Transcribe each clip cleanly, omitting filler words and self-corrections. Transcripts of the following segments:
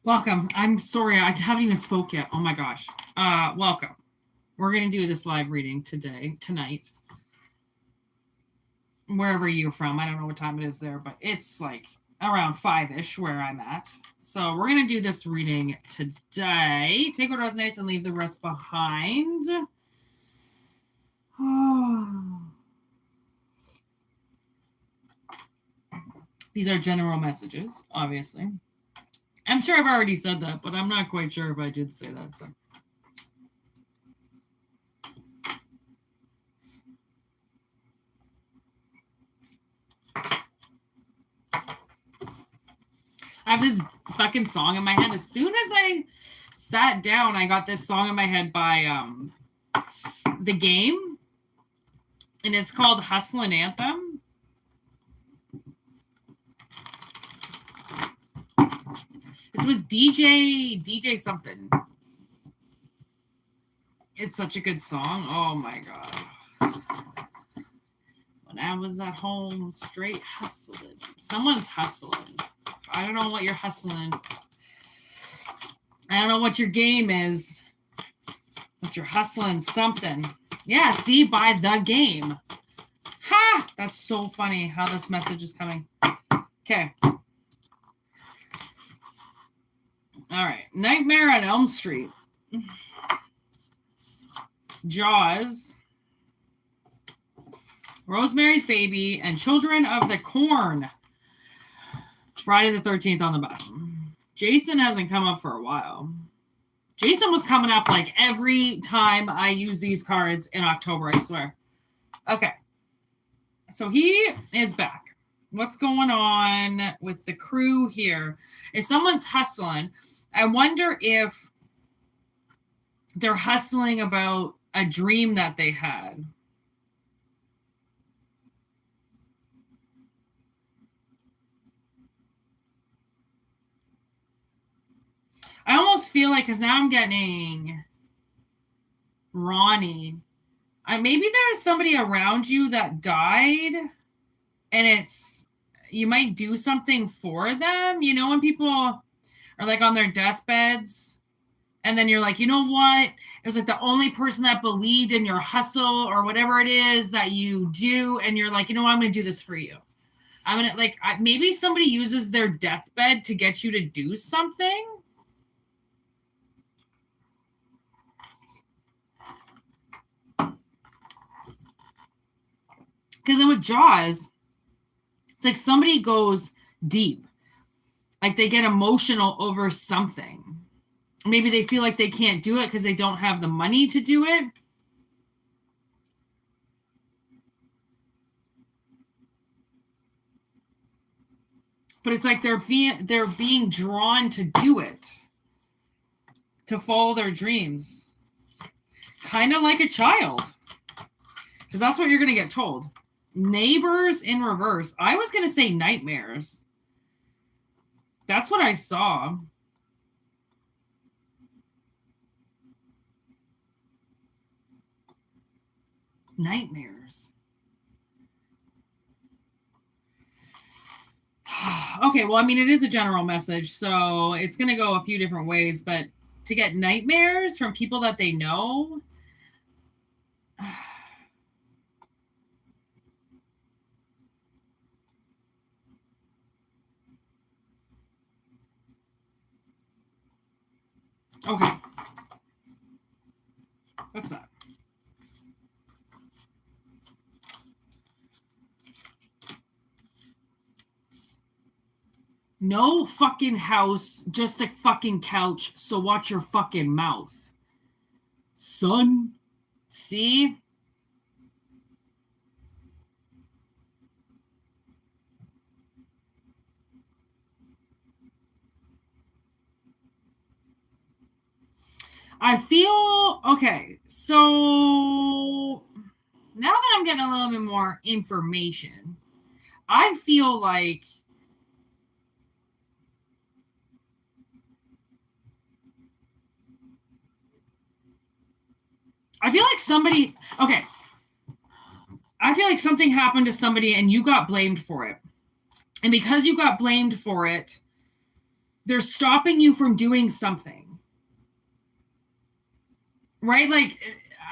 Welcome. I'm sorry, I haven't even spoke yet. Oh my gosh. Welcome. We're going to do this live reading tonight. Wherever you're from. I don't know what time it is there, but it's like around 5-ish where I'm at. So we're going to do this reading today. Take what resonates and leave the rest behind. These are general messages, obviously. I'm sure I've already said that, but I'm not quite sure if I did say that. So. I have this fucking song in my head. As soon as I sat down, I got this song in my head by The Game, and it's called Hustlin' Anthem. It's with DJ something. It's such a good song. Oh my god. When I was at home, straight hustling. Someone's hustling. I don't know what you're hustling. I don't know what your game is, but you're hustling something. Yeah, see, by The Game. Ha! That's so funny how this message is coming. Okay. All right. Nightmare on Elm Street. Jaws. Rosemary's Baby and Children of the Corn. Friday the 13th on the bottom. Jason hasn't come up for a while. Jason was coming up like every time I use these cards in October, I swear. Okay. So he is back. What's going on with the crew here? If someone's hustling, I wonder if they're hustling about a dream that they had. I almost feel like, because now I'm getting Ronnie. Maybe there is somebody around you that died, and you might do something for them. You know, when people are like on their deathbeds, and then you're like, you know what? It was like the only person that believed in your hustle or whatever it is that you do, and you're like, you know what? I'm going to do this for you. I'm going to, like, maybe somebody uses their deathbed to get you to do something. Because then with Jaws, it's like somebody goes deep. Like they get emotional over something. Maybe they feel like they can't do it because they don't have the money to do it. But it's like they're being drawn to do it. To follow their dreams. Kind of like a child. Because that's what you're going to get told. Neighbors in reverse. I was going to say nightmares. That's what I saw. Nightmares. Okay, well, I mean, it is a general message, so it's going to go a few different ways, but to get nightmares from people that they know... Okay. What's that? No fucking house, just a fucking couch, so watch your fucking mouth. Son. See? I feel, okay, so now that I'm getting a little bit more information, I feel like somebody, okay, I feel like something happened to somebody and you got blamed for it. And because you got blamed for it, they're stopping you from doing something. Right? Like,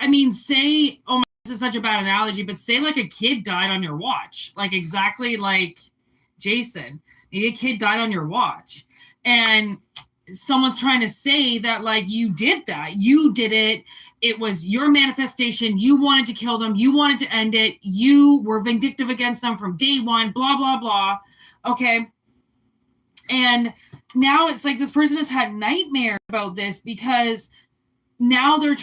I mean, say, oh my, this is such a bad analogy, but say like a kid died on your watch, like exactly like Jason. Maybe a kid died on your watch, and someone's trying to say that like you did that, you did it. It was your manifestation. You wanted to kill them. You wanted to end it. You were vindictive against them from day one, blah, blah, blah. Okay. And now it's like this person has had nightmares about this because now they're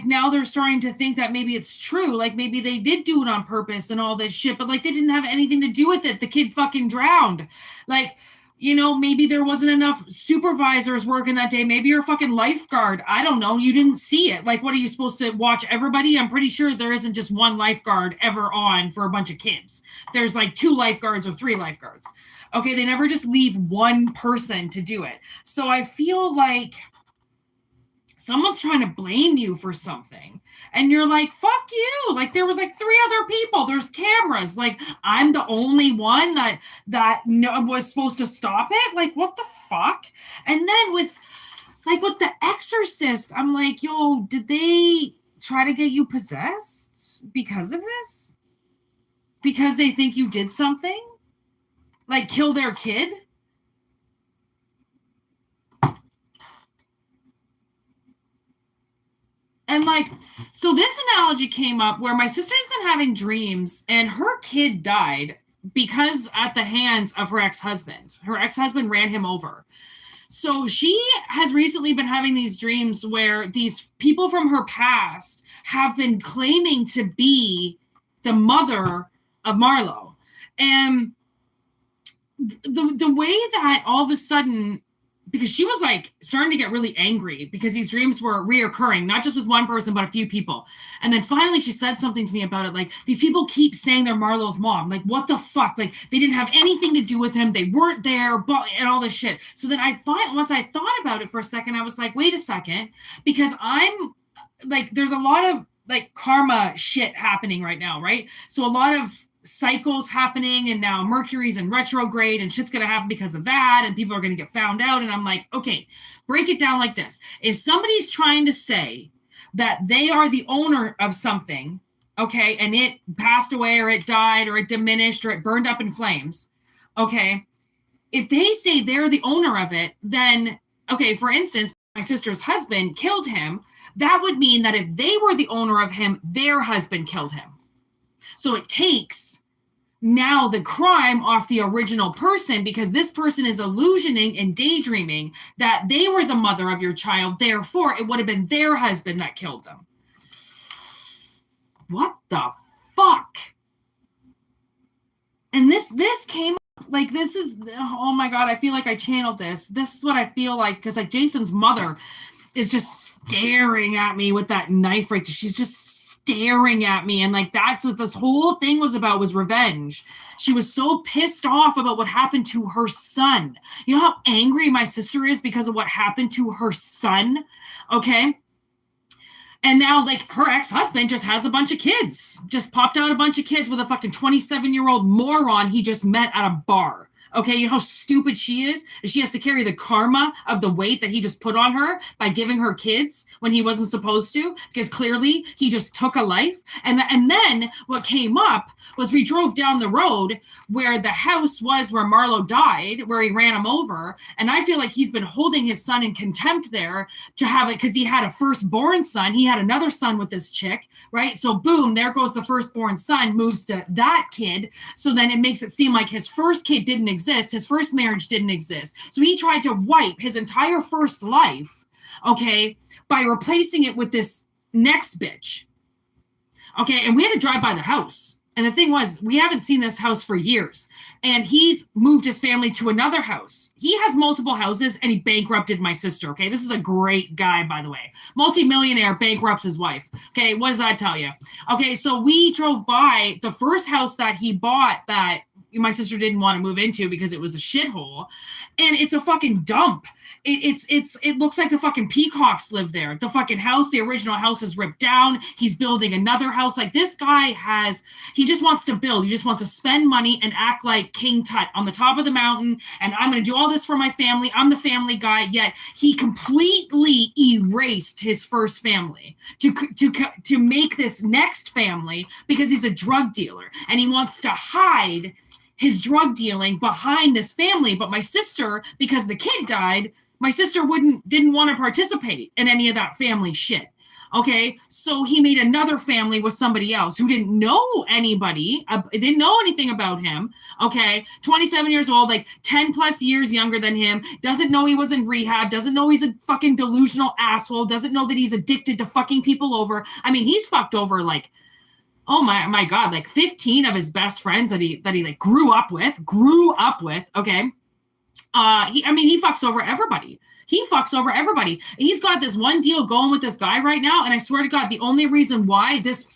now they're starting to think that maybe it's true. Like maybe they did do it on purpose and all this shit, but like they didn't have anything to do with it. The kid fucking drowned. Like, you know, maybe there wasn't enough supervisors working that day. Maybe you're a fucking lifeguard. I don't know. You didn't see it. Like, what are you supposed to watch everybody? I'm pretty sure there isn't just one lifeguard ever on for a bunch of kids. There's like 2 lifeguards or 3 lifeguards. Okay, they never just leave one person to do it. So I feel like someone's trying to blame you for something. And you're like, fuck you. Like there was like 3 other people. There's cameras. Like I'm the only one that was supposed to stop it. Like what the fuck? And then with The Exorcist, I'm like, yo, did they try to get you possessed because of this? Because they think you did something? Like kill their kid? And like, so this analogy came up where my sister's been having dreams and her kid died because at the hands of her ex-husband. Her ex-husband ran him over. So she has recently been having these dreams where these people from her past have been claiming to be the mother of Marlo. And the way that all of a sudden, because she was like starting to get really angry because these dreams were reoccurring, not just with one person, but a few people. And then finally she said something to me about it. Like these people keep saying they're Marlo's mom. Like what the fuck? Like they didn't have anything to do with him. They weren't there, but and all this shit. So then once I thought about it for a second, I was like, wait a second, because I'm like, there's a lot of like karma shit happening right now. Right. So a lot of cycles happening, and now Mercury's in retrograde and shit's gonna happen because of that, and people are gonna get found out. And I'm like, okay, break it down like this. If somebody's trying to say that they are the owner of something, okay, and it passed away or it died or it diminished or it burned up in flames, okay, if they say they're the owner of it, then okay, for instance, my sister's husband killed him. That would mean that if they were the owner of him, their husband killed him. So it takes now the crime off the original person, because this person is illusioning and daydreaming that they were the mother of your child. Therefore, it would have been their husband that killed them. What the fuck? And this came like, this is, oh my God, I feel like I channeled this. This is what I feel like, because like Jason's mother is just staring at me with that knife right there. She's just staring at me, and like that's what this whole thing was about, was revenge. She was so pissed off about what happened to her son. You know how angry my sister is because of what happened to her son? Okay. And now like her ex-husband just has a bunch of kids, just popped out a bunch of kids with a fucking 27-year-old moron he just met at a bar. Okay, you know how stupid she is? She has to carry the karma of the weight that he just put on her by giving her kids when he wasn't supposed to, because clearly he just took a life. And then what came up was we drove down the road where the house was where Marlo died, where he ran him over. And I feel like he's been holding his son in contempt there to have it, because he had a firstborn son. He had another son with this chick, right? So boom, there goes the firstborn son, moves to that kid. So then it makes it seem like his first kid didn't exist. His first marriage didn't exist. So he tried to wipe his entire first life, okay, by replacing it with this next bitch. Okay, and we had to drive by the house. And the thing was, we haven't seen this house for years. And he's moved his family to another house. He has multiple houses, and he bankrupted my sister, okay? This is a great guy, by the way. Multi-millionaire, bankrupts his wife. Okay, what does that tell you? Okay, so we drove by the first house that he bought that my sister didn't want to move into because it was a shithole, and it's a fucking dump. It looks like the fucking peacocks live there. The fucking house, the original house is ripped down. He's building another house. Like, this guy he just wants to build. He just wants to spend money and act like King Tut on the top of the mountain. And I'm going to do all this for my family. I'm the family guy. Yet he completely erased his first family to make this next family, because he's a drug dealer and he wants to hide his drug dealing behind this family. But my sister, because the kid died, my sister didn't want to participate in any of that family shit. Okay, so he made another family with somebody else who didn't know anybody, didn't know anything about him. Okay, 27 years old, like 10 plus years younger than him, doesn't know he was in rehab, doesn't know he's a fucking delusional asshole, doesn't know that he's addicted to fucking people over. I mean, he's fucked over like, oh my God, like 15 of his best friends that he like grew up with. Okay. He fucks over everybody. He's got this one deal going with this guy right now. And I swear to God, the only reason why this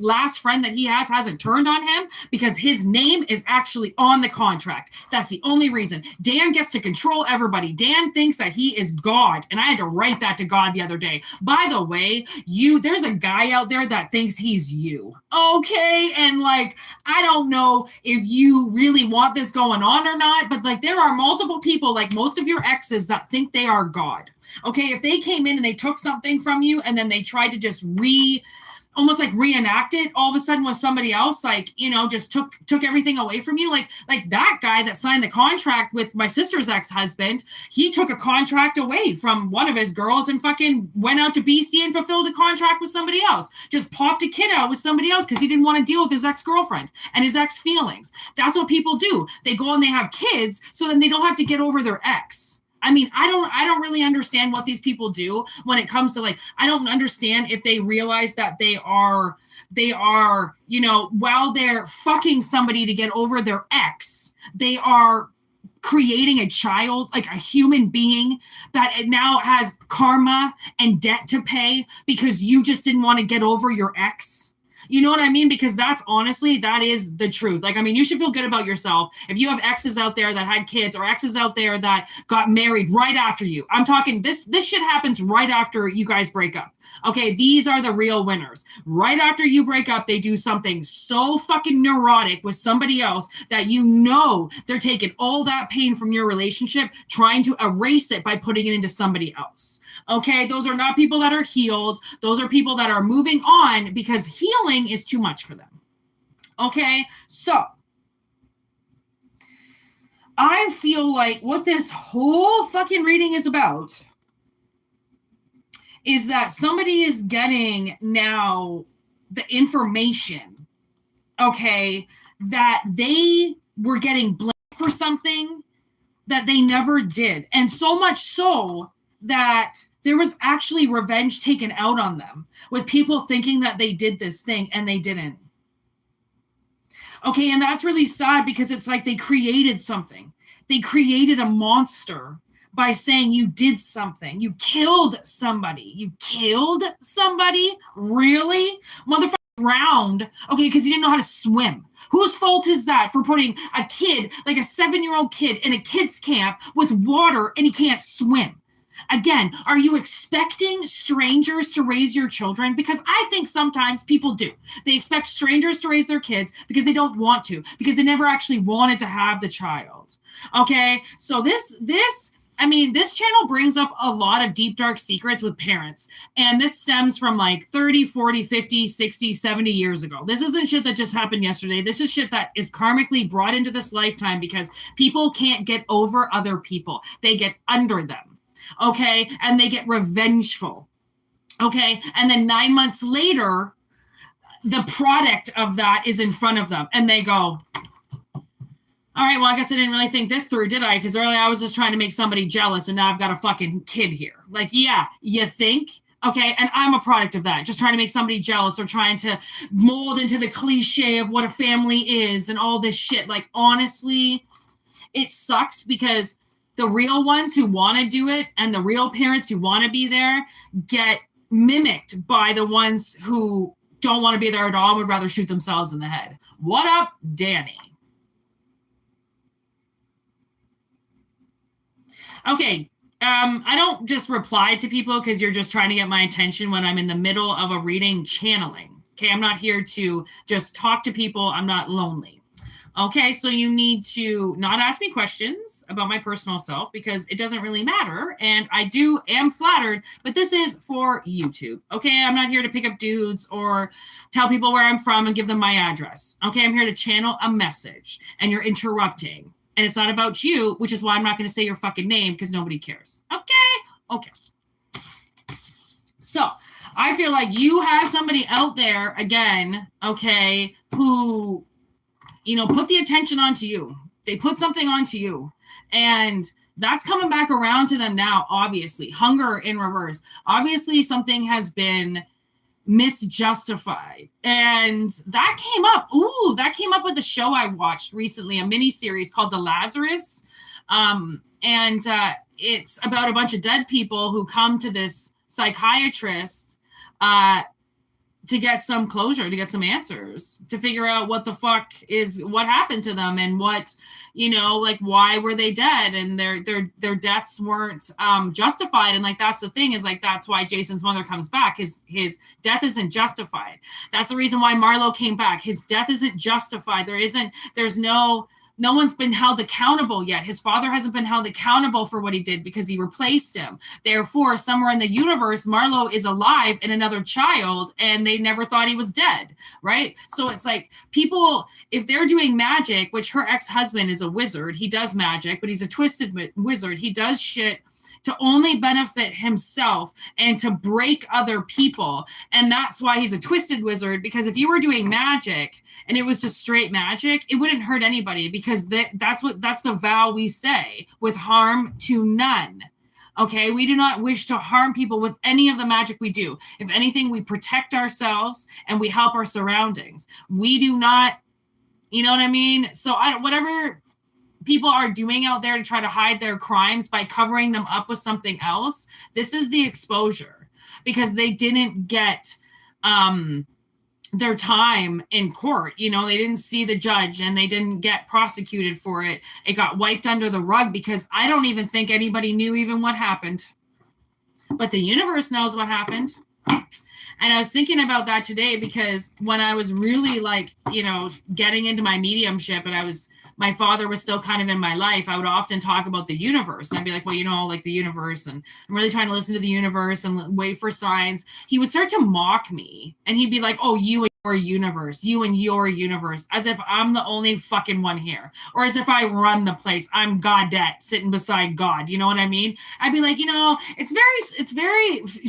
last friend that he hasn't turned on him, because his name is actually on the contract. That's the only reason. Dan gets to control everybody. Dan thinks that he is God. And I had to write that to God the other day. By the way, there's a guy out there that thinks he's you. Okay. And like, I don't know if you really want this going on or not, but like, there are multiple people, like most of your exes, that think they are God. Okay, if they came in and they took something from you and then they tried to just almost like reenact it all of a sudden with somebody else, like, just took everything away from you. Like that guy that signed the contract with my sister's ex-husband, he took a contract away from one of his girls and fucking went out to BC and fulfilled a contract with somebody else. Just popped a kid out with somebody else because he didn't want to deal with his ex-girlfriend and his ex feelings. That's what people do. They go and they have kids so then they don't have to get over their ex. I mean, I don't really understand what these people do when it comes to, like, I don't understand if they realize that they are, while they're fucking somebody to get over their ex, they are creating a child, like a human being that now has karma and debt to pay because you just didn't want to get over your ex. You know what I mean? Because that is the truth. Like, I mean, you should feel good about yourself. If you have exes out there that had kids or exes out there that got married right after you, I'm talking this shit happens right after you guys break up. Okay, these are the real winners. Right after you break up, they do something so fucking neurotic with somebody else that they're taking all that pain from your relationship, trying to erase it by putting it into somebody else. Okay, those are not people that are healed. Those are people that are moving on because healing is too much for them. Okay, so I feel like what this whole fucking reading is about is that somebody is getting now the information, okay, that they were getting blamed for something that they never did. And so much so that there was actually revenge taken out on them with people thinking that they did this thing and they didn't. Okay, and that's really sad because it's like they created something. They created a monster by saying you did something. You killed somebody. You killed somebody? Really? Motherfucker drowned. Okay, because he didn't know how to swim. Whose fault is that for putting a kid, like a 7-year-old kid, in a kid's camp with water and he can't swim? Again, are you expecting strangers to raise your children? Because I think sometimes people do. They expect strangers to raise their kids because they don't want to, because they never actually wanted to have the child. Okay, so this channel brings up a lot of deep, dark secrets with parents. And this stems from like 30, 40, 50, 60, 70 years ago. This isn't shit that just happened yesterday. This is shit that is karmically brought into this lifetime because people can't get over other people. They get under them. Okay, and they get revengeful. Okay, and then 9 months later, the product of that is in front of them, and they go, all right, well, I guess I didn't really think this through, did I? Because earlier I was just trying to make somebody jealous, and now I've got a fucking kid here. Like, yeah, you think? Okay, and I'm a product of that, just trying to make somebody jealous or trying to mold into the cliche of what a family is and all this shit. Like, honestly, it sucks because the real ones who want to do it and the real parents who want to be there get mimicked by the ones who don't want to be there at all and would rather shoot themselves in the head. What up, Danny? Okay, I don't just reply to people because you're just trying to get my attention when I'm in the middle of a reading channeling. Okay, I'm not here to just talk to people. I'm not lonely. Okay, so you need to not ask me questions about my personal self because it doesn't really matter. And I am flattered, but this is for YouTube. Okay, I'm not here to pick up dudes or tell people where I'm from and give them my address. Okay, I'm here to channel a message, and you're interrupting. And it's not about you, which is why I'm not going to say your fucking name because nobody cares. Okay. So I feel like you have somebody out there again, okay, who, put the attention onto you. They put something onto you. And that's coming back around to them now, obviously. Hunger in reverse. Obviously, something has been misjustified. And that came up. That came up with the show I watched recently, a mini series called The Lazarus. It's about a bunch of dead people who come to this psychiatrist to get some closure, to get some answers, to figure out what the fuck what happened to them and what, why were they dead and their deaths weren't justified. And that's the thing is that's why Jason's mother comes back. His death isn't justified. That's the reason why Marlo came back. His death isn't justified. No one's been held accountable yet. His father hasn't been held accountable for what he did because he replaced him. Therefore, somewhere in the universe, Marlo is alive in another child and they never thought he was dead, right? So it's like people, if they're doing magic, which her ex-husband is a wizard, he does magic, but he's a twisted wizard. He does shit to only benefit himself and to break other people. And that's why he's a twisted wizard, because if you were doing magic and it was just straight magic, it wouldn't hurt anybody because that's the vow we say, with harm to none. Okay, we do not wish to harm people with any of the magic we do. If anything, we protect ourselves and we help our surroundings. We do not, you know what I mean? So whatever people are doing out there to try to hide their crimes by covering them up with something else, this is the exposure, because they didn't get their time in court. They didn't see the judge and they didn't get prosecuted for it. It got wiped under the rug because I don't even think anybody knew even what happened. But the universe knows what happened. And I was thinking about that today because when I was really getting into my mediumship and my father was still kind of in my life, I would often talk about the universe. And I'd be like, well, the universe, and I'm really trying to listen to the universe and wait for signs. He would start to mock me and he'd be like, oh, you and your universe, as if I'm the only fucking one here, or as if I run the place. I'm Godette sitting beside God. You know what I mean? I'd be like, it's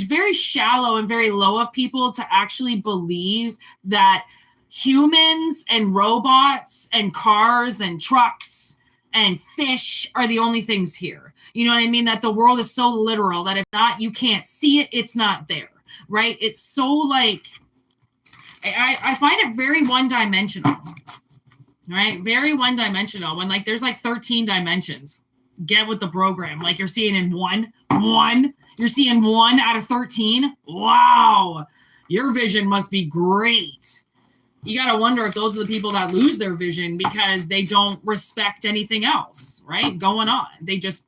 very shallow and very low of people to actually believe that humans and robots and cars and trucks and fish are the only things here. You know what I mean? That the world is so literal that if not, you can't see it. It's not there, right? It's so I find it very one-dimensional, right? Very one-dimensional when there's 13 dimensions. Get with the program. You're seeing in one, you're seeing 1 out of 13. Wow. Your vision must be great. You got to wonder if those are the people that lose their vision because they don't respect anything else, right? Going on. They just,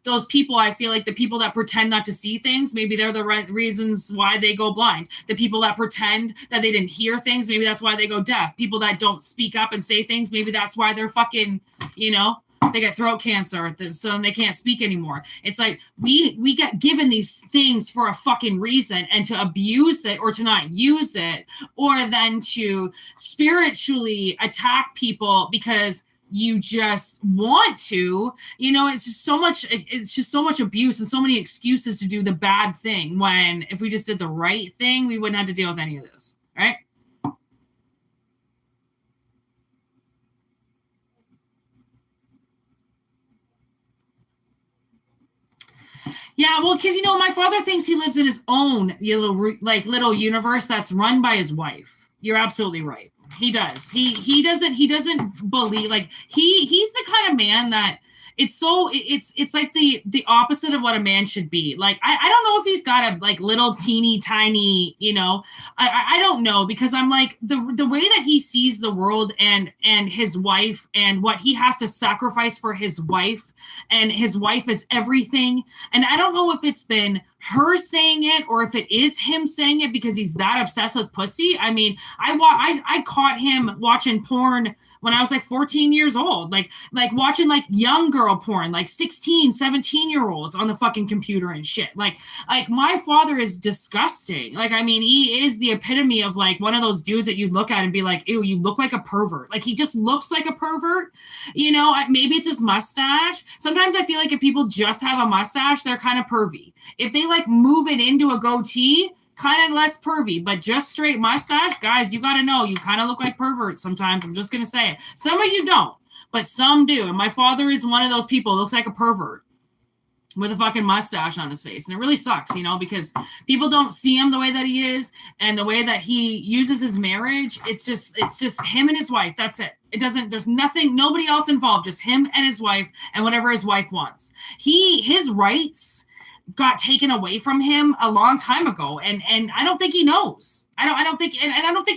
those people, I feel like the people that pretend not to see things, maybe they're the right reasons why they go blind. The people that pretend that they didn't hear things, maybe that's why they go deaf. People that don't speak up and say things, maybe that's why they're fucking, they get throat cancer, so they can't speak anymore. It's like we get given these things for a fucking reason, and to abuse it or to not use it, or then to spiritually attack people because you just want to, it's just so much abuse and so many excuses to do the bad thing, when if we just did the right thing, we wouldn't have to deal with any of this, right? Yeah, well, because my father thinks he lives in his own little universe that's run by his wife. You're absolutely right. He does. He doesn't believe he's the kind of man that it's like the opposite of what a man should be. Like, I don't know if he's got a like little teeny tiny, you know, I don't know, because I'm like the way that he sees the world and his wife and what he has to sacrifice for his wife, and his wife is everything. And I don't know if it's been her saying it or if it is him saying it because he's that obsessed with pussy. I mean, I caught him watching porn when I was like 14 years old, like watching like young girl porn, like 16, 17-year-olds on the fucking computer and shit. Like my father is disgusting. Like, I mean, he is the epitome of like one of those dudes that you look at and be like, ew, you look like a pervert. Like, he just looks like a pervert. You know, maybe it's his mustache. Sometimes I feel like if people just have a mustache, they're kind of pervy. If they like move it into a goatee, kind of less pervy, but just straight mustache, guys, you got to know, you kind of look like perverts sometimes. I'm just going to say it. Some of you don't, but some do. And my father is one of those people who looks like a pervert with a fucking mustache on his face. And it really sucks, you know, because people don't see him the way that he is and the way that he uses his marriage. It's just him and his wife. That's it. There's nothing, nobody else involved, just him and his wife and whatever his wife wants. His rights got taken away from him a long time ago, and I don't think he knows. I don't think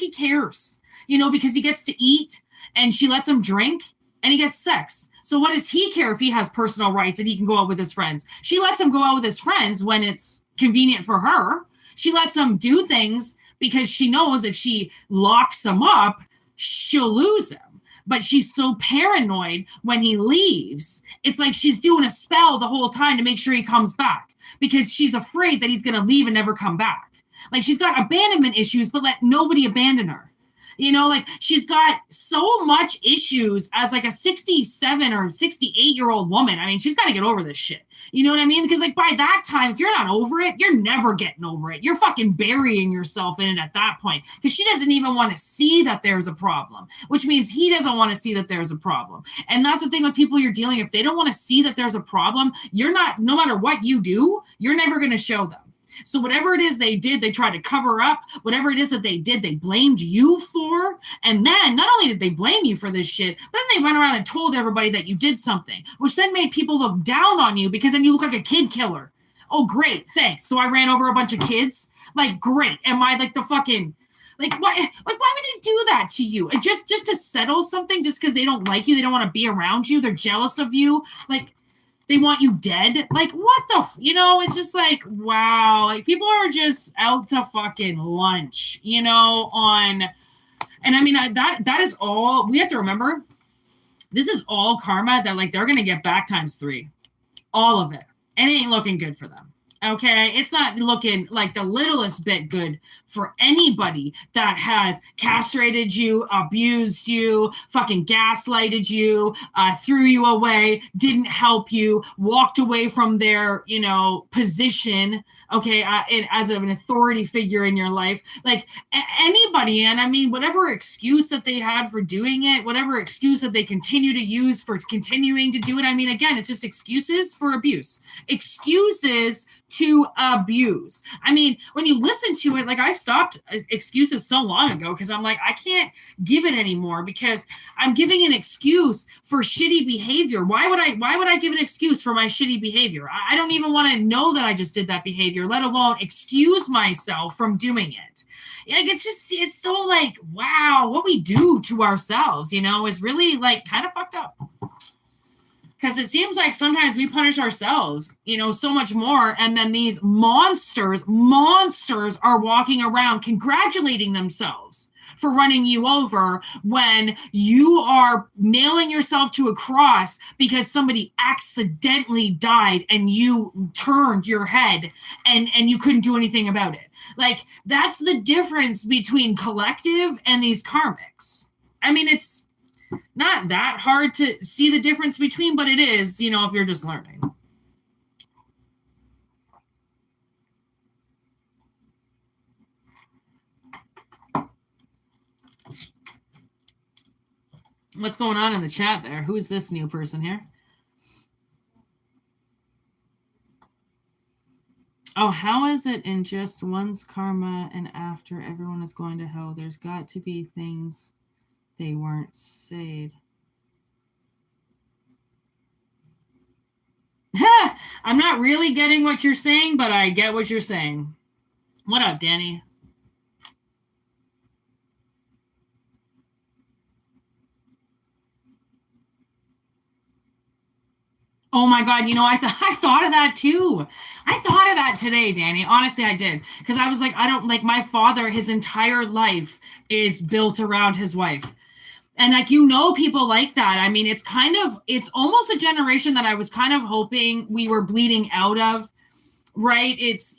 he cares, you know, because he gets to eat and she lets him drink and he gets sex. So what does he care if he has personal rights and he can go out with his friends? She lets him go out with his friends when it's convenient for her. She lets him do things because she knows if she locks him up, she'll lose him. But she's so paranoid when he leaves. It's like she's doing a spell the whole time to make sure he comes back, because she's afraid that he's going to leave and never come back. Like, she's got abandonment issues, but let nobody abandon her. You know, like, she's got so much issues as like a 67 or 68-year-old woman. I mean, she's got to get over this shit. You know what I mean? Because like by that time, if you're not over it, you're never getting over it. You're fucking burying yourself in it at that point, because she doesn't even want to see that there's a problem, which means he doesn't want to see that there's a problem. And that's the thing with people you're dealing with. If they don't want to see that there's a problem, you're not, no matter what you do, you're never going to show them. So whatever it is they did, they tried to cover up. Whatever it is that they did, they blamed you for. And then not only did they blame you for this shit, but then they went around and told everybody that you did something, which then made people look down on you because then you look like a kid killer. Oh, great. Thanks. So I ran over a bunch of kids. Like, great. Am I like the fucking... Like, why would they do that to you? Just to settle something, just because they don't like you, they don't want to be around you, they're jealous of you. Like, they want you dead. Like, what the, you know, it's just like, wow. Like, people are just out to fucking lunch, you know, on, and I mean, that is all, we have to remember, this is all karma that, like, they're going to get back times 3. All of it. And it ain't looking good for them. Okay, it's not looking like the littlest bit good for anybody that has castrated you, abused you, fucking gaslighted you, threw you away, didn't help you, walked away from their, you know, position, okay, as an authority figure in your life. Like, anybody, and I mean, whatever excuse that they had for doing it, whatever excuse that they continue to use for continuing to do it, I mean, again, it's just excuses for abuse. Excuses to abuse. I mean, when you listen to it, like, I stopped excuses so long ago because I'm like, I can't give it anymore because I'm giving an excuse for shitty behavior. Why would I give an excuse for my shitty behavior? I don't even want to know that I just did that behavior, let alone excuse myself from doing it. Like, it's so like, wow, what we do to ourselves, you know, is really like kind of fucked up. Because it seems like sometimes we punish ourselves, you know, so much more. And then these monsters are walking around congratulating themselves for running you over when you are nailing yourself to a cross because somebody accidentally died and you turned your head and you couldn't do anything about it. Like, that's the difference between collective and these karmics. I mean, it's not that hard to see the difference between, but it is, you know, if you're just learning. What's going on in the chat there? Who's this new person here? Oh, how is it in just one's karma and after everyone is going to hell? There's got to be things they weren't said. I'm not really getting what you're saying, but I get what you're saying. What up, Danny? Oh my God, I thought of that too. I thought of that today, Danny. Honestly, I did. Because I was like, I don't like my father, his entire life is built around his wife. And like, people like that. I mean, it's almost a generation that I was kind of hoping we were bleeding out of, right? It's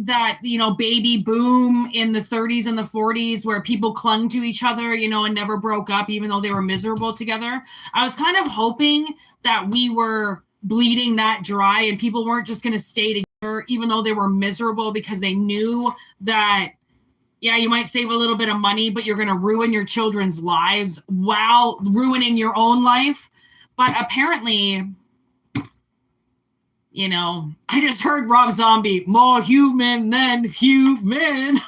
that, baby boom in the 30s and the 40s where people clung to each other, and never broke up, even though they were miserable together. I was kind of hoping that we were bleeding that dry and people weren't just going to stay together, even though they were miserable, because they knew that, yeah, you might save a little bit of money, but you're going to ruin your children's lives while ruining your own life. But apparently, I just heard Rob Zombie, more human than human. I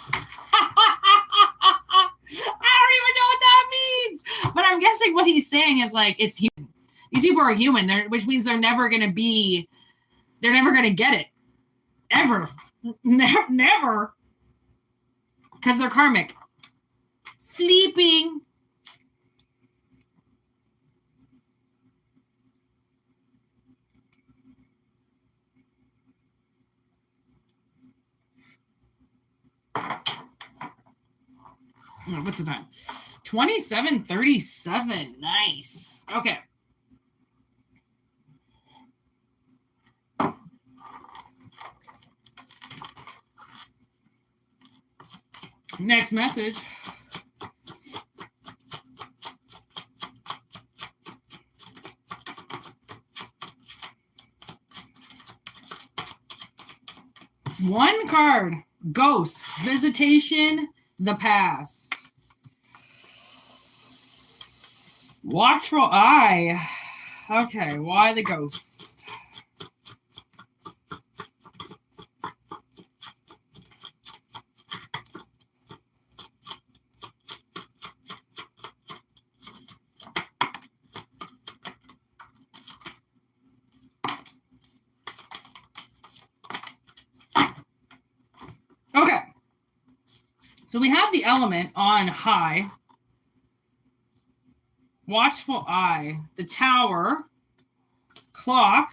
don't even know what that means. But I'm guessing what he's saying is like, it's human. These people are human, which means they're never going to get it. Ever. Never. Because they're karmic. Sleeping. What's the time? 27:37. Nice. Okay. Next message. One card. Ghost. Visitation. The past. Watchful eye. Okay, why the ghost? Okay. So we have the element on high. Watchful eye, the tower, clock,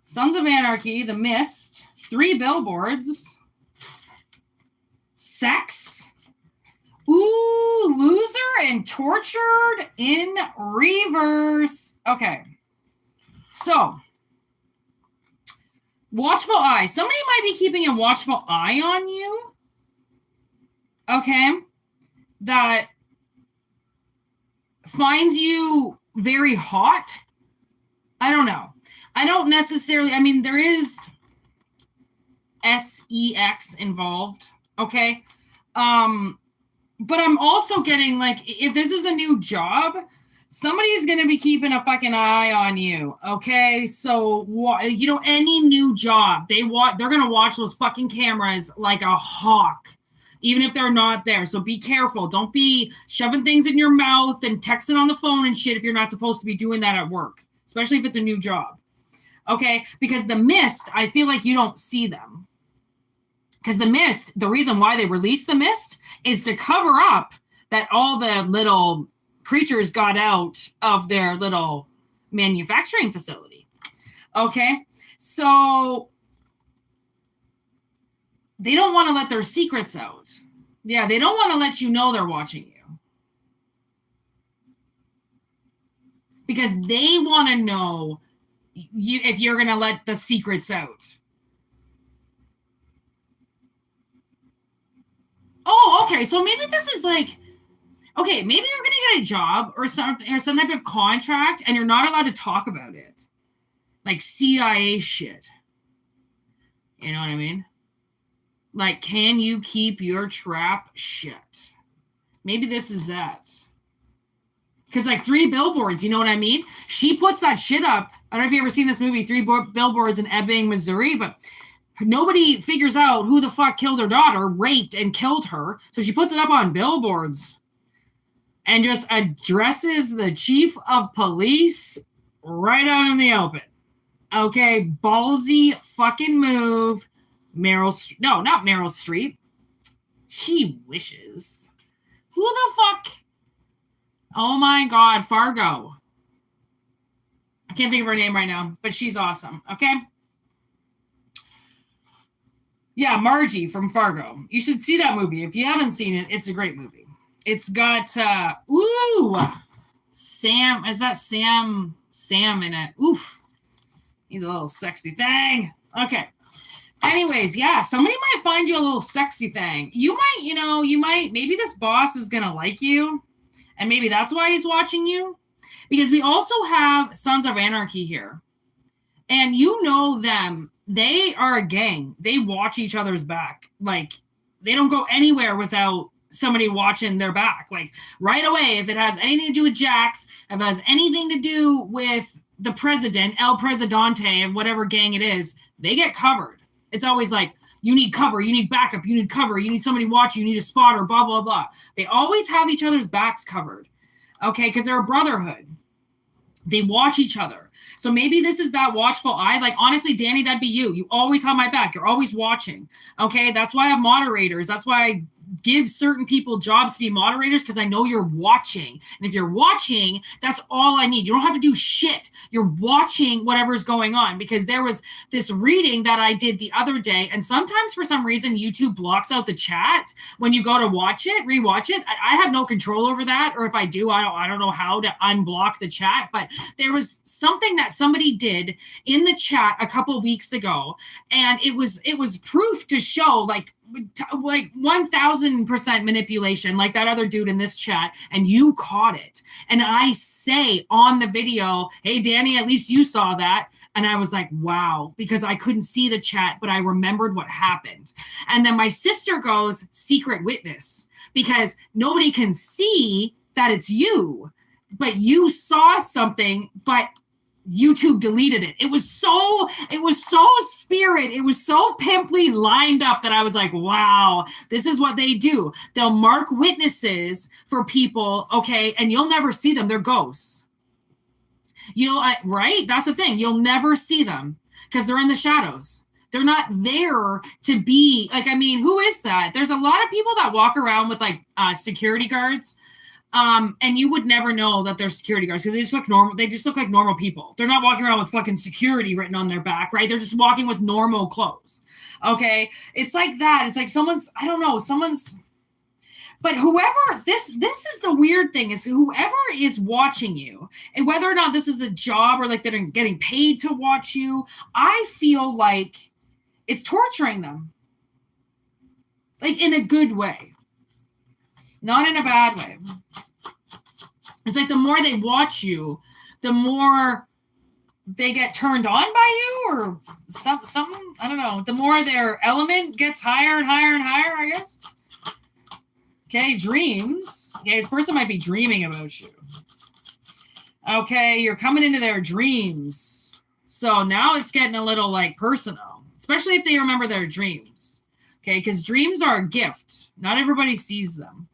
Sons of Anarchy, the mist, 3 billboards, sex, ooh, loser and tortured in reverse. Okay. So, watchful eye. Somebody might be keeping a watchful eye on you. Okay. That finds you very hot. I don't know. I don't necessarily, there is sex involved. Okay. But I'm also getting like, if this is a new job, somebody's going to be keeping a fucking eye on you. Okay. So, any new job, they're going to watch those fucking cameras like a hawk, even if they're not there. So be careful. Don't be shoving things in your mouth and texting on the phone and shit if you're not supposed to be doing that at work, especially if it's a new job. Okay? Because the mist, I feel like you don't see them. Because the mist, the reason why they released the mist is to cover up that all the little creatures got out of their little manufacturing facility. Okay? So they don't want to let their secrets out. Yeah, they don't want to let you know they're watching you. Because they want to know if you're going to let the secrets out. Oh, okay. So maybe this is like, okay, maybe you're going to get a job or something, or some type of contract, and you're not allowed to talk about it. Like CIA shit. You know what I mean? Like, can you keep your trap shut? Maybe this is that. Because, like, 3 billboards, you know what I mean? She puts that shit up. I don't know if you've ever seen this movie, 3 billboards in Ebbing, Missouri, but nobody figures out who the fuck killed her daughter, raped and killed her. So she puts it up on billboards and just addresses the chief of police right out in the open. Okay, ballsy fucking move. No, not Meryl Streep. She wishes. Who the fuck? Oh my God, Fargo. I can't think of her name right now, but she's awesome. Okay. Yeah, Margie from Fargo. You should see that movie. If you haven't seen it, it's a great movie. It's got Sam. Is that Sam in it? Oof. He's a little sexy thing. Okay. Anyways, yeah, somebody might find you a little sexy thing. You might, maybe this boss is going to like you, and maybe that's why he's watching you. Because we also have Sons of Anarchy here. And you know them. They are a gang. They watch each other's back. Like, they don't go anywhere without somebody watching their back. Like, right away, if it has anything to do with Jax, if it has anything to do with the president, El Presidente, of whatever gang it is, they get covered. It's always like, you need cover, you need backup, you need cover, you need somebody watching, you need a spotter, blah, blah, blah. They always have each other's backs covered, okay, because they're a brotherhood. They watch each other. So maybe this is that watchful eye. Like, honestly, Danny, that'd be you. You always have my back. You're always watching, okay? That's why I have moderators. That's why I give certain people jobs to be moderators, because I know you're watching. And if you're watching, that's all I need. You don't have to do shit. You're watching whatever's going on, because there was this reading that I did the other day, and sometimes for some reason YouTube blocks out the chat when you go to rewatch it. I have no control over that, or if I do, I don't know how to unblock the chat. But there was something that somebody did in the chat a couple weeks ago, and it was proof to show like 1000% manipulation, like that other dude in this chat, and you caught it. And I say on the video, hey Danny, at least you saw that. And I was like, wow, because I couldn't see the chat, but I remembered what happened. And then my sister goes, secret witness, because nobody can see that it's you, but you saw something, but YouTube deleted it. It was so spirit. It was so pimply lined up that I was like, wow, this is what they do. They'll mark witnesses for people, okay, and you'll never see them. They're ghosts. Right? That's the thing. You'll never see them because they're in the shadows. They're not there to be, like, I mean, who is that? There's a lot of people that walk around with like security guards. And you would never know that they're security guards because they just look normal. They just look like normal people. They're not walking around with fucking security written on their back, right? They're just walking with normal clothes. Okay. It's like that. It's like but whoever, this is the weird thing, is whoever is watching you, and whether or not this is a job or like they're getting paid to watch you, I feel like it's torturing them. Like in a good way. Not in a bad way. It's like the more they watch you, the more they get turned on by you, or something. I don't know. The more their element gets higher and higher and higher, I guess. Okay, dreams. Okay, this person might be dreaming about you. Okay, you're coming into their dreams. So now it's getting a little like personal, especially if they remember their dreams. Okay, because dreams are a gift. Not everybody sees them.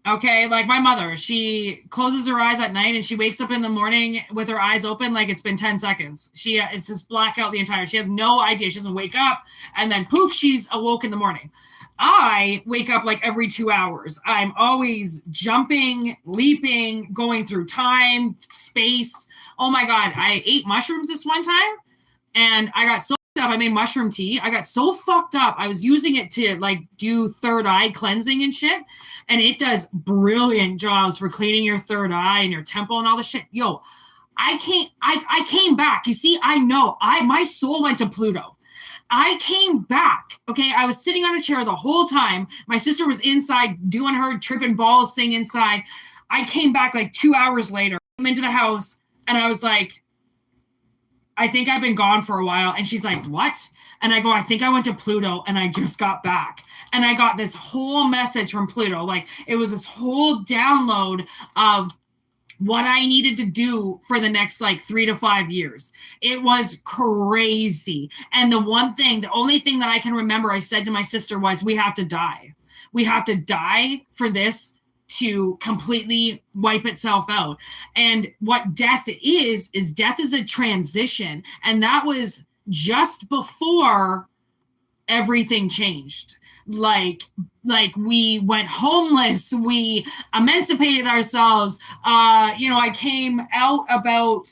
Okay, like my mother, she closes her eyes at night and she wakes up in the morning with her eyes open like it's been 10 seconds. It's just blackout the entire. She has no idea. She doesn't wake up, and then poof, she's awoke in the morning. I wake up like every 2 hours. I'm always jumping, leaping, going through time, space. Oh my God, I ate mushrooms this one time, and I got so up. I made mushroom tea. I got so fucked up. I was using it to like do third eye cleansing and shit. And it does brilliant jobs for cleaning your third eye and your temple and all the shit. Yo, I came back. You see, I know my soul went to Pluto. I came back. Okay. I was sitting on a chair the whole time. My sister was inside doing her tripping balls thing inside. I came back like 2 hours later, came into the house, and I was like, I think I've been gone for a while. And she's like, what? And I go, I think I went to Pluto and I just got back. And I got this whole message from Pluto. Like, it was this whole download of what I needed to do for the next like 3 to 5 years. It was crazy. And the only thing that I can remember I said to my sister was, we have to die. We have to die for this to completely wipe itself out. And what death is death is a transition. And that was just before everything changed. Like we went homeless, we emancipated ourselves. I came out about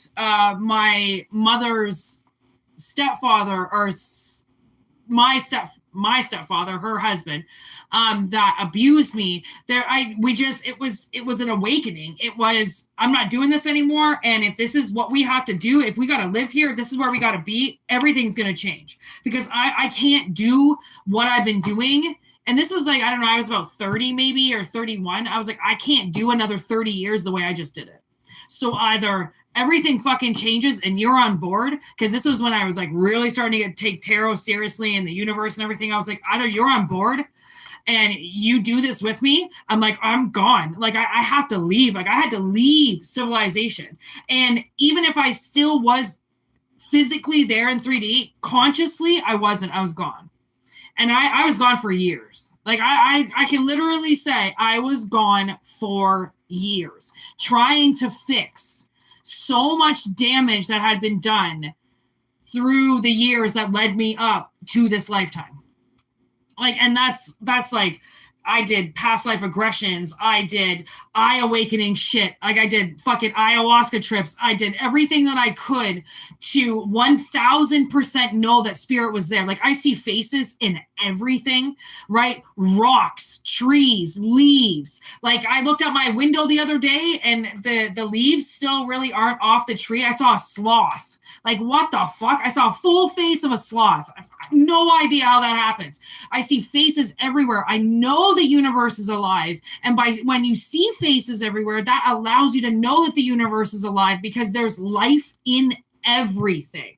my mother's stepfather, or my stepfather, her husband, that abused me. It was an awakening. It was, I'm not doing this anymore. And if this is what we have to do, if we got to live here, this is where we got to be, everything's going to change, because I can't do what I've been doing. And this was like, I don't know, I was about 30 maybe, or 31. I was like, I can't do another 30 years the way I just did it. So either everything fucking changes and you're on board, because this was when I was like really starting to take tarot seriously and the universe and everything. I was like, either you're on board and you do this with me. I'm like, I'm gone. Like I have to leave. Like I had to leave civilization. And even if I still was physically there in 3D, consciously, I wasn't. I was gone. And I was gone for years. Like I can literally say I was gone for years, trying to fix so much damage that had been done through the years that led me up to this lifetime. Like, and that's like, I did past life aggressions. I did eye awakening shit. Like I did fucking ayahuasca trips. I did everything that I could to 1000% know that spirit was there. Like I see faces in everything, right? Rocks, trees, leaves. Like I looked out my window the other day and the leaves still really aren't off the tree. I saw a sloth. Like, what the fuck? I saw a full face of a sloth. I have no idea how that happens. I see faces everywhere. I know the universe is alive. And when you see faces everywhere, that allows you to know that the universe is alive, because there's life in everything.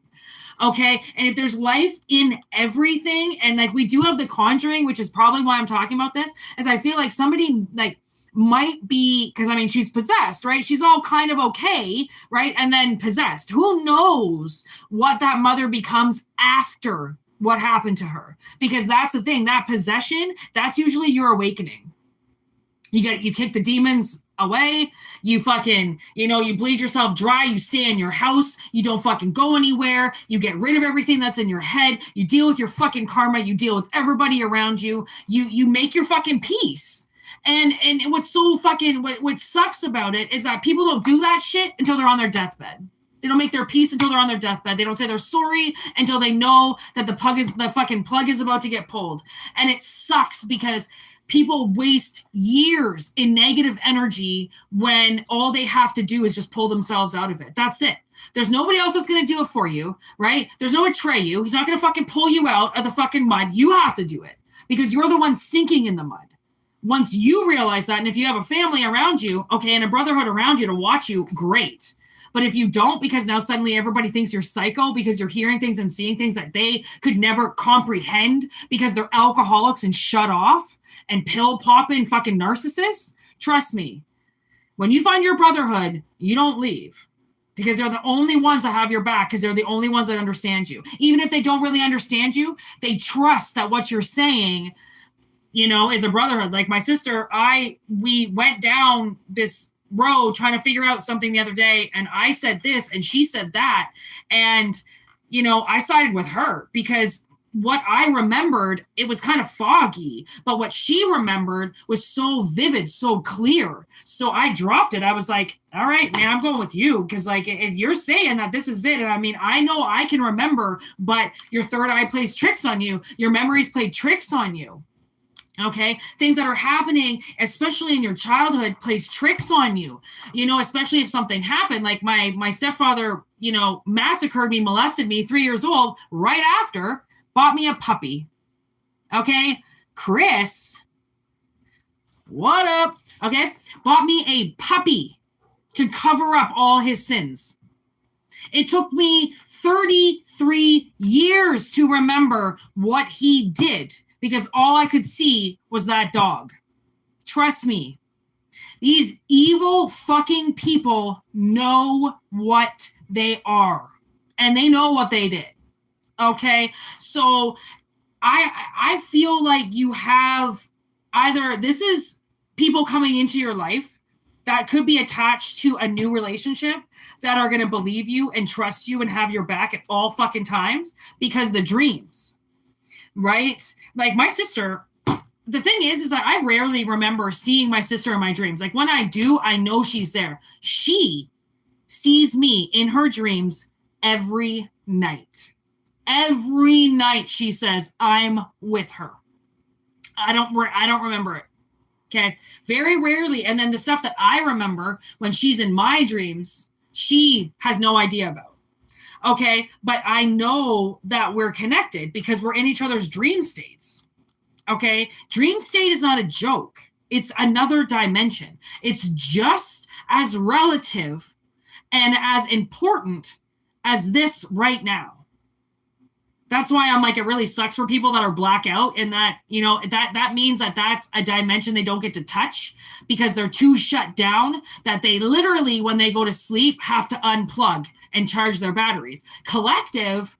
Okay? And if there's life in everything, and like we do have The Conjuring, which is probably why I'm talking about this, is I feel like somebody like might be, because I mean, she's possessed, right? She's all kind of okay, right? And then possessed. Who knows what that mother becomes after what happened to her? Because that's the thing, that possession, that's usually your awakening. You kick the demons away, you fucking, you bleed yourself dry, you stay in your house, you don't fucking go anywhere, you get rid of everything that's in your head, you deal with your fucking karma, you deal with everybody around you, you make your fucking peace. And what's so fucking, what sucks about it is that people don't do that shit until they're on their deathbed. They don't make their peace until they're on their deathbed. They don't say they're sorry until they know that the fucking plug is about to get pulled. And it sucks because people waste years in negative energy when all they have to do is just pull themselves out of it. That's it. There's nobody else that's going to do it for you, right? There's no Atreyu. He's not going to fucking pull you out of the fucking mud. You have to do it because you're the one sinking in the mud. Once you realize that, and if you have a family around you, okay, and a brotherhood around you to watch you, great. But if you don't, because now suddenly everybody thinks you're psycho because you're hearing things and seeing things that they could never comprehend because they're alcoholics and shut off and pill popping fucking narcissists, trust me, when you find your brotherhood, you don't leave because they're the only ones that have your back because they're the only ones that understand you. Even if they don't really understand you, they trust that what you're saying is a brotherhood. Like my sister, we went down this road trying to figure out something the other day, and I said this and she said that, and I sided with her because what I remembered, it was kind of foggy, but what she remembered was so vivid, so clear. So I dropped it. I was like, all right, man, I'm going with you. Because like, if you're saying that this is it, and I mean, I know I can remember, but your third eye plays tricks on you. Your memories play tricks on you. Okay, things that are happening, especially in your childhood, plays tricks on you, especially if something happened. Like my stepfather, massacred me, molested me, 3 years old, right after, bought me a puppy. Okay, Chris, what up? Okay, bought me a puppy to cover up all his sins. It took me 33 years to remember what he did, because all I could see was that dog. Trust me. These evil fucking people know what they are. And they know what they did. Okay? So I feel like you have either, this is people coming into your life that could be attached to a new relationship that are going to believe you and trust you and have your back at all fucking times because the dreams, right? Like my sister, the thing is that I rarely remember seeing my sister in my dreams. Like when I do, I know she's there. She sees me in her dreams every night. Every night she says, I'm with her. I don't remember it. Okay. Very rarely. And then the stuff that I remember when she's in my dreams, she has no idea about. Okay. But I know that we're connected because we're in each other's dream states. Okay. Dream state is not a joke. It's another dimension. It's just as relative and as important as this right now. That's why I'm like, it really sucks for people that are blackout, and that, you know, that means that that's a dimension they don't get to touch because they're too shut down that they literally, when they go to sleep, have to unplug and charge their batteries. Collective,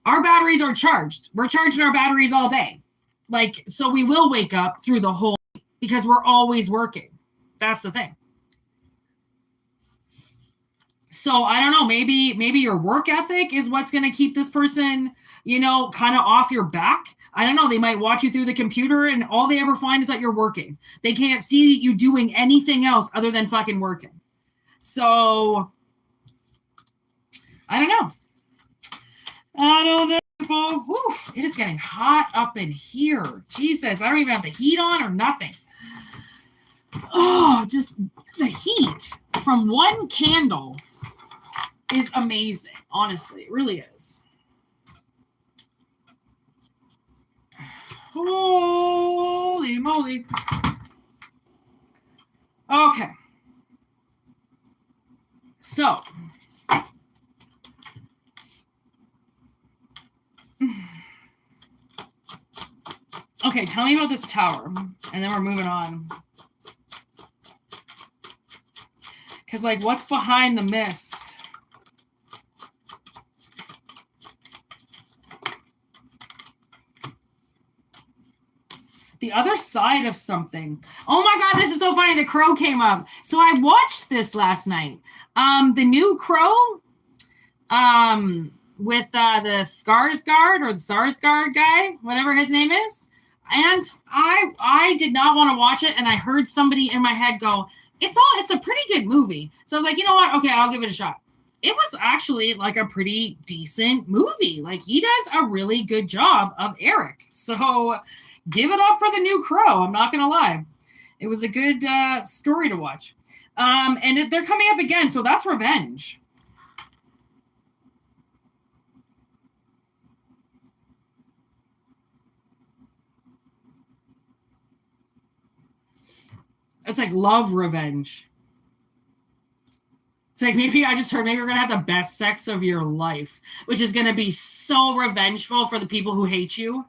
our batteries are charged. We're charging our batteries all day. Like, so we will wake up through the whole because we're always working. That's the thing. So I don't know, maybe your work ethic is what's going to keep this person, you know, kind of off your back. I don't know. They might watch you through the computer and all they ever find is that you're working. They can't see you doing anything else other than fucking working. So I don't know. I don't know. Whew, it is getting hot up in here. Jesus, I don't even have the heat on or nothing. Oh, just the heat from one candle is amazing. Honestly, it really is. Holy moly. Okay. So. Okay, tell me about this tower, and then we're moving on. Because, like, what's behind the mist? The other side of something. Oh my God, this is so funny. The Crow came up. So I watched this last night. The new Crow, with the Skarsgård or the Sarsgaard guy, whatever his name is. And I did not want to watch it, and I heard somebody in my head go, it's a pretty good movie. So I was like, you know what? Okay, I'll give it a shot. It was actually like a pretty decent movie. Like, he does a really good job of Eric. So give it up for the new Crow. I'm not going to lie. It was a good story to watch. And they're coming up again, so that's revenge. It's like love revenge. It's like maybe I just heard maybe we're going to have the best sex of your life, which is going to be so revengeful for the people who hate you.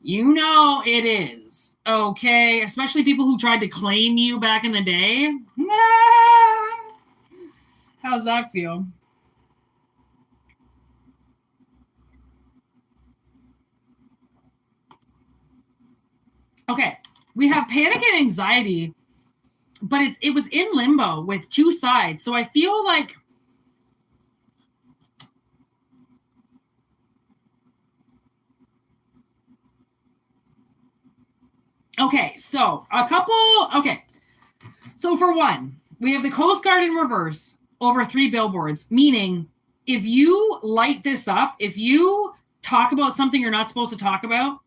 You know it is. Okay? Especially people who tried to claim you back in the day. How's that feel? Okay. We have panic and anxiety, but it was in limbo with two sides. So I feel like okay, so so for one, we have the Coast Guard in reverse over 3 billboards, meaning if you light this up, if you talk about something you're not supposed to talk about,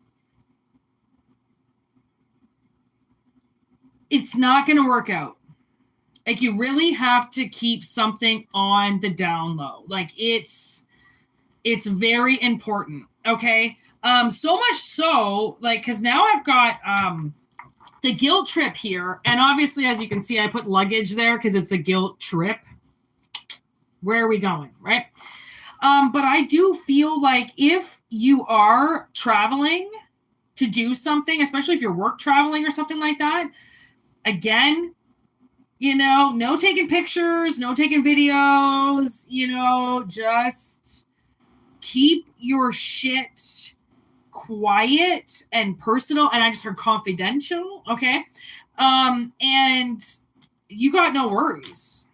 it's not going to work out. Like, you really have to keep something on the down low. Like, it's very important. Okay. So much so, like, because now I've got the guilt trip here. And obviously, as you can see, I put luggage there because it's a guilt trip. Where are we going? Right. But I do feel like if you are traveling to do something, especially if you're work traveling or something like that, again, you know, no taking pictures, no taking videos, you know, just keep your shit quiet and personal. And I just heard confidential. Okay. And you got no worries.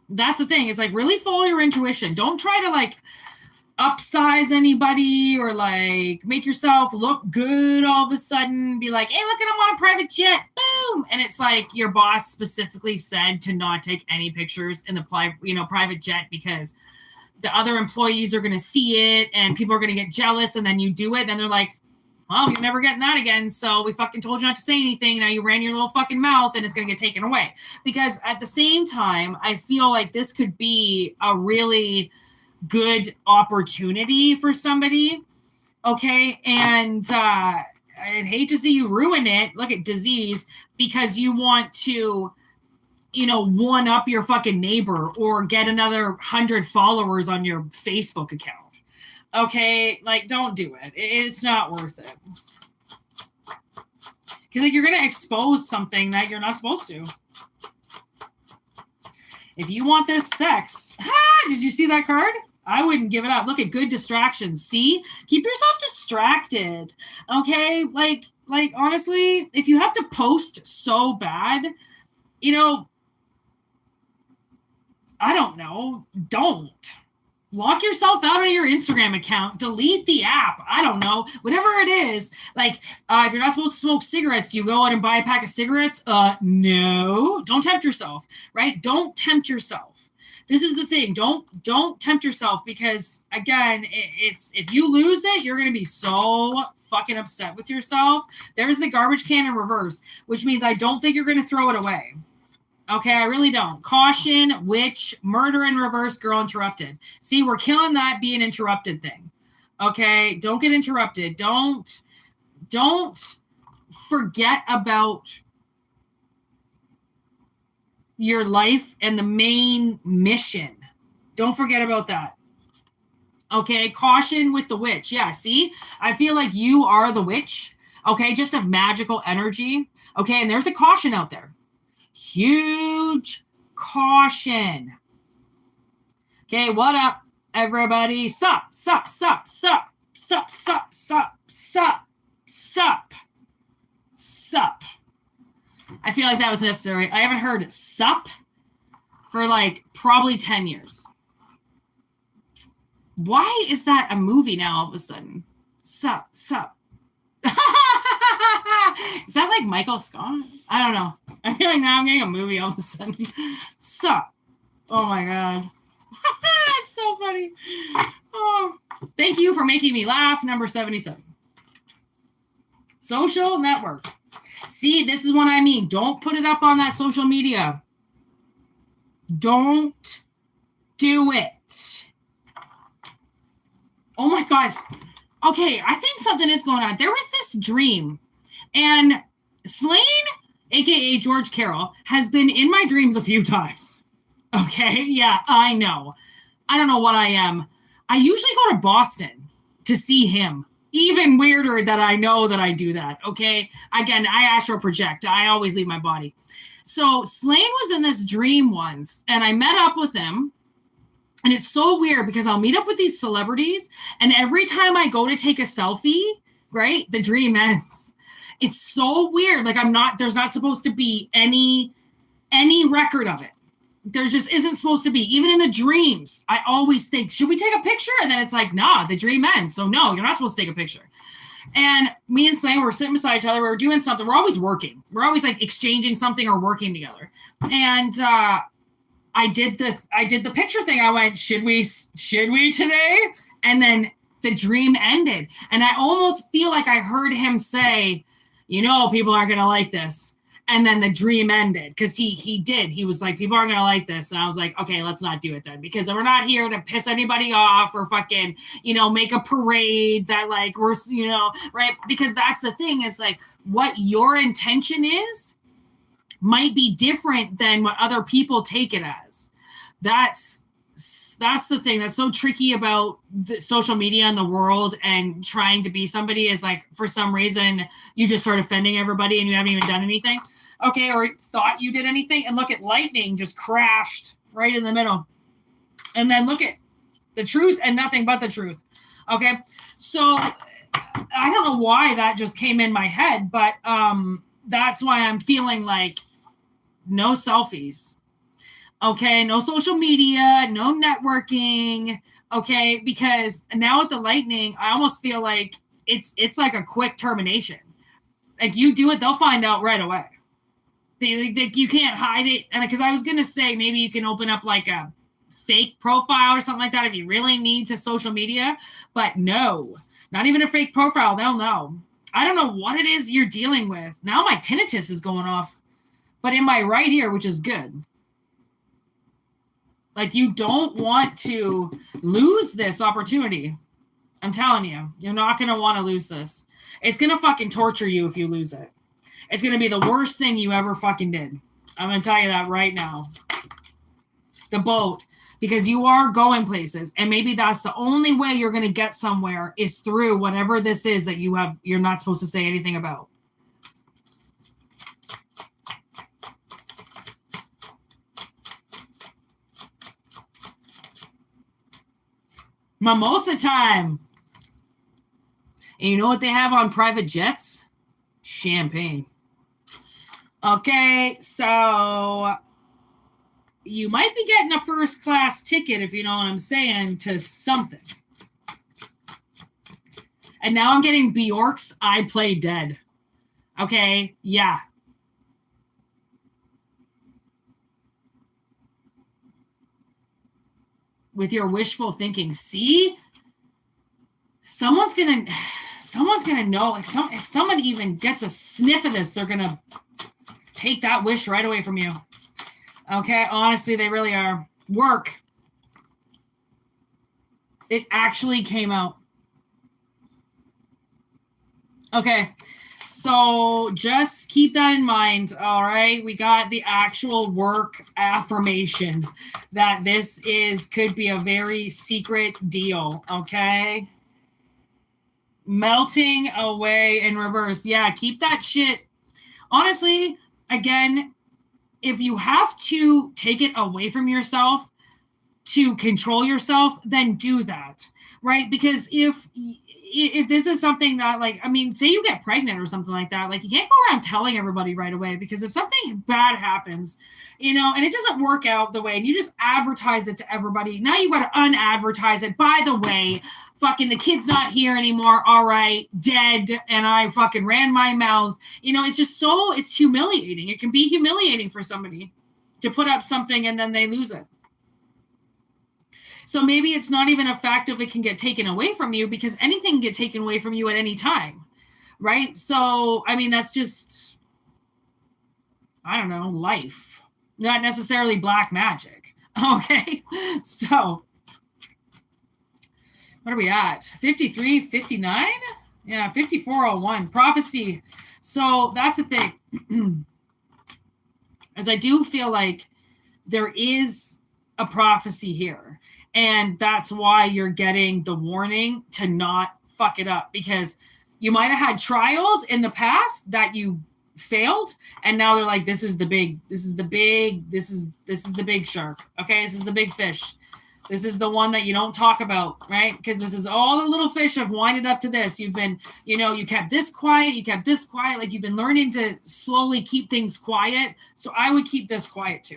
That's the thing. It's like, really follow your intuition. Don't try to like upsize anybody or like make yourself look good all of a sudden. Be like, hey, look at him on a private jet. Boom. And it's like your boss specifically said to not take any pictures in the private jet because the other employees are going to see it and people are going to get jealous, and then you do it. Then they're like, well, you're never getting that again. So we fucking told you not to say anything. Now you ran your little fucking mouth and it's going to get taken away. Because at the same time, I feel like this could be a really good opportunity for somebody. Okay. And I'd hate to see you ruin it. Look at disease because you want to, one up your fucking neighbor or get another 100 followers on your Facebook account. Okay, like, don't do it. It's not worth it. Because, like, you're going to expose something that you're not supposed to. If you want this sex... did you see that card? I wouldn't give it up. Look at good distractions. See? Keep yourself distracted. Okay? Like, honestly, if you have to post so bad, I don't know. Don't. Lock yourself out of your Instagram account. Delete the app. I don't know. Whatever it is. Like, if you're not supposed to smoke cigarettes, do you go out and buy a pack of cigarettes? No. Don't tempt yourself, right? Don't tempt yourself. This is the thing. Don't tempt yourself because, again, it's if you lose it, you're going to be so fucking upset with yourself. There's the garbage can in reverse, which means I don't think you're going to throw it away. Okay, I really don't. Caution, witch, murder in reverse, girl interrupted. See, we're killing that being interrupted thing. Okay, don't get interrupted. Don't forget about your life and the main mission. Don't forget about that. Okay, caution with the witch. Yeah, see? I feel like you are the witch. Okay, just of magical energy. Okay, and there's a caution out there. Huge caution. Okay, what up, everybody? Sup. I feel like that was necessary. I haven't heard sup for like probably 10 years. Why is that a movie now all of a sudden? Sup. Is that like Michael Scott? I don't know. I feel like now I'm getting a movie all of a sudden. Sup. Oh my God. That's so funny. Oh, thank you for making me laugh. Number 77. Social network. See, this is what I mean. Don't put it up on that social media. Don't do it. Oh my gosh. Okay, I think something is going on. There was this dream, and Slane, aka George Carroll, has been in my dreams a few times. Okay, yeah, I know. I don't know what I am. I usually go to Boston to see him. Even weirder that I know that I do that, okay? Again, I astral project. I always leave my body. So Slane was in this dream once, and I met up with him. And it's so weird because I'll meet up with these celebrities, and every time I go to take a selfie, right, the dream ends. It's so weird. Like there's not supposed to be any record of it. There just isn't supposed to be. Even in the dreams, I always think, should we take a picture? And then it's like, nah, the dream ends. So no, you're not supposed to take a picture. And me and Slane were sitting beside each other. We were doing something. We're always working. We're always like exchanging something or working together. And I did the picture thing. I went, should we today? And then the dream ended. And I almost feel like I heard him say, people aren't going to like this. And then the dream ended because he did. He was like, people aren't going to like this. And I was like, okay, let's not do it then, because we're not here to piss anybody off or fucking, make a parade that like we're, right. Because that's the thing is like what your intention is might be different than what other people take it as. That's the thing that's so tricky about the social media and the world and trying to be somebody is like, for some reason, you just start offending everybody and you haven't even done anything. Okay, or thought you did anything. And look at lightning just crashed right in the middle. And then look at the truth and nothing but the truth. Okay, so I don't know why that just came in my head, but that's why I'm feeling like no selfies. Okay, no social media, no networking. Okay, because now with the lightning, I almost feel like it's like a quick termination. Like you do it, they'll find out right away. You can't hide it. And because I was gonna say maybe you can open up like a fake profile or something like that if you really need to social media, but no, not even a fake profile. They'll know. I don't know what it is you're dealing with. Now my tinnitus is going off, but in my right ear, which is good. Like you don't want to lose this opportunity. I'm telling you, you're not going to want to lose this. It's going to fucking torture you if you lose it. It's going to be the worst thing you ever fucking did. I'm going to tell you that right now. The boat, because you are going places, and maybe that's the only way you're going to get somewhere is through whatever this is that you're not supposed to say anything about. Mimosa time. And you know what they have on private jets? Champagne. Okay, so you might be getting a first class ticket, if you know what I'm saying, to something. And now I'm getting Bjork's I Play Dead. Okay, yeah. With your wishful thinking. See? Someone's gonna know. Like if someone even gets a sniff of this, they're gonna take that wish right away from you. Okay, honestly, they really are. Work. It actually came out. Okay, so just keep that in mind, all right? We got the actual work affirmation that this could be a very secret deal, okay? Melting away in reverse. Yeah, keep that shit. Honestly, again, if you have to take it away from yourself to control yourself, then do that, right? Because if this is something that, like, I mean, say you get pregnant or something like that, like you can't go around telling everybody right away, because if something bad happens, you know, and it doesn't work out the way, and you just advertise it to everybody, now you got to unadvertise it. By the way, fucking the kid's not here anymore. All right, dead. And I fucking ran my mouth. You know, it's just it's humiliating. It can be humiliating for somebody to put up something and then they lose it. So maybe it's not even a fact of it can get taken away from you, because anything can get taken away from you at any time, right? So, I mean, that's just, I don't know, life. Not necessarily black magic, okay? So, what are we at? 53, 59? Yeah, 5401. Prophecy. So, that's the thing. As I do feel like there is a prophecy here. And that's why you're getting the warning to not fuck it up, because you might have had trials in the past that you failed, and now they're like, this is the big shark. Okay, this is the big fish. This is the one that you don't talk about, right? Because this is all the little fish have winded up to this. You've been, you kept this quiet, like you've been learning to slowly keep things quiet. So I would keep this quiet too.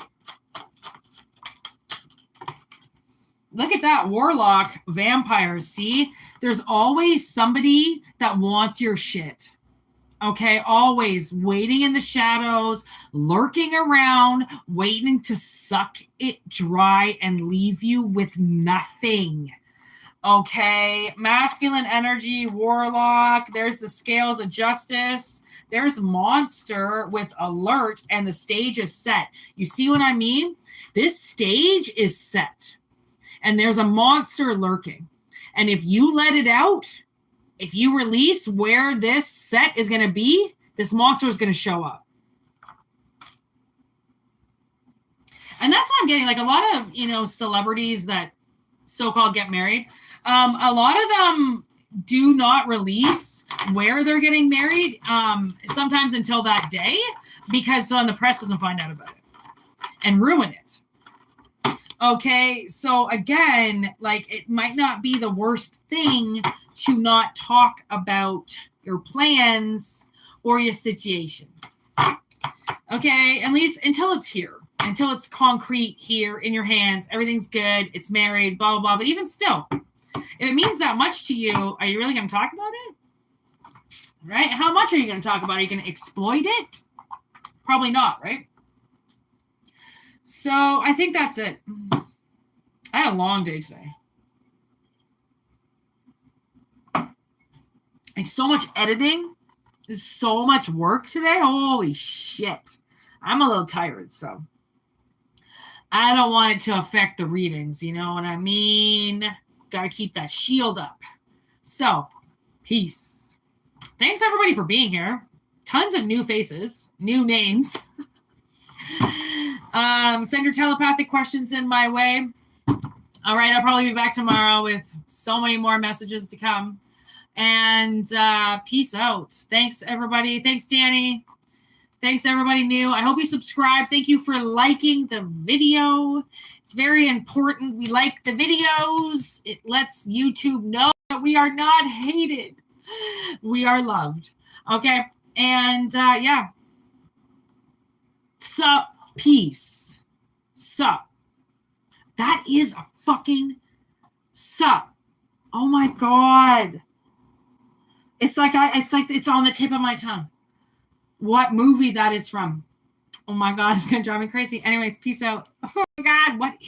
Look at that, warlock, vampires. See, there's always somebody that wants your shit. Okay, always waiting in the shadows, lurking around, waiting to suck it dry and leave you with nothing. Okay, masculine energy, warlock. There's the scales of justice. There's monster with alert, and the stage is set. You see what I mean? This stage is set. And there's a monster lurking. And if you let it out, if you release where this set is going to be, this monster is going to show up. And that's what I'm getting. Like a lot of, celebrities that so-called get married, a lot of them do not release where they're getting married, sometimes until that day, because so the press doesn't find out about it and ruin it. Okay, so again, like it might not be the worst thing to not talk about your plans or your situation. Okay, at least until it's here. Until it's concrete here in your hands. Everything's good. It's married, blah, blah, blah. But even still, if it means that much to you, are you really going to talk about it? Right? How much are you going to talk about it? Are you going to exploit it? Probably not, right? So I think that's it. I had a long day today. Like so much editing. There's so much work today. Holy shit. I'm a little tired, so I don't want it to affect the readings. You know what I mean? Got to keep that shield up. So, peace. Thanks, everybody, for being here. Tons of new faces, new names. Send your telepathic questions in my way. All right, I'll probably be back tomorrow with so many more messages to come. And peace out. Thanks, everybody. Thanks, Danny. Thanks, everybody new. I hope you subscribe. Thank you for liking the video. It's very important. We like the videos. It lets YouTube know that we are not hated. We are loved. Okay? And, yeah. Sup. Peace. Sup. That is a fucking sup. Oh, my God. It's like it's on the tip of my tongue. What movie that is from? Oh my God, it's gonna drive me crazy. Anyways, peace out. Oh my God, what